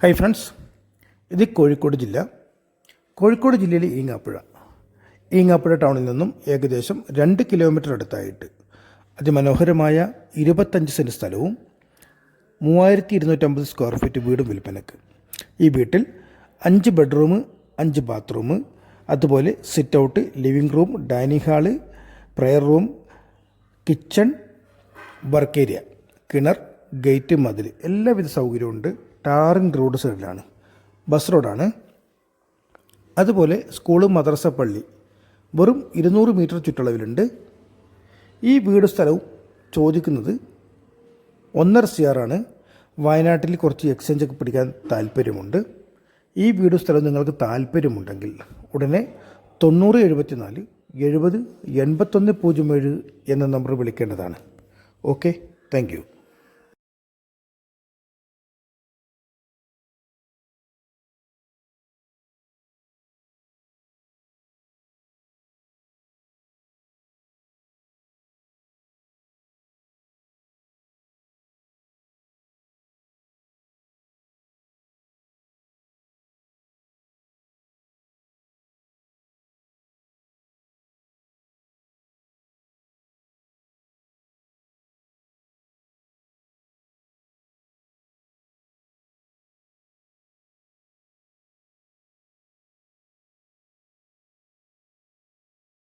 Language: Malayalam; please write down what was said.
ഹായ് ഫ്രണ്ട്സ്, ഇത് കോഴിക്കോട് ജില്ലയിലെ ഈങ്ങാപ്പുഴ ടൗണിൽ നിന്നും ഏകദേശം 2 കിലോമീറ്റർ അടുത്തായിട്ട് അതിമനോഹരമായ 25 സെൻറ്റ് സ്ഥലവും 3250 സ്ക്വയർ ഫീറ്റ് വീടും വിൽപ്പനക്ക്. ഈ വീട്ടിൽ 5 ബെഡ്റൂം, 5 ബാത്റൂം, അതുപോലെ sit out, living room, dining hall, prayer room, kitchen, work area, കിണർ, ഗേറ്റ്, മതിൽ, എല്ലാവിധ സൗകര്യമുണ്ട്. ടാറിങ് റോഡ് സൈഡിലാണ്, ബസ് റോഡാണ്. അതുപോലെ സ്കൂള്, മദ്രസ, പള്ളി വെറും 200 മീറ്റർ ചുറ്റളവിലുണ്ട്. ഈ വീട് സ്ഥലവും ചോദിക്കുന്നത് 1.5 CR ആണ്. വയനാട്ടിൽ കുറച്ച് എക്സ്ചേഞ്ചൊക്കെ പിടിക്കാൻ താല്പര്യമുണ്ട്. ഈ വീട് സ്ഥലം നിങ്ങൾക്ക് താല്പര്യമുണ്ടെങ്കിൽ ഉടനെ 9074 70 8107 എന്ന നമ്പർ വിളിക്കേണ്ടതാണ്. Okay, thank U.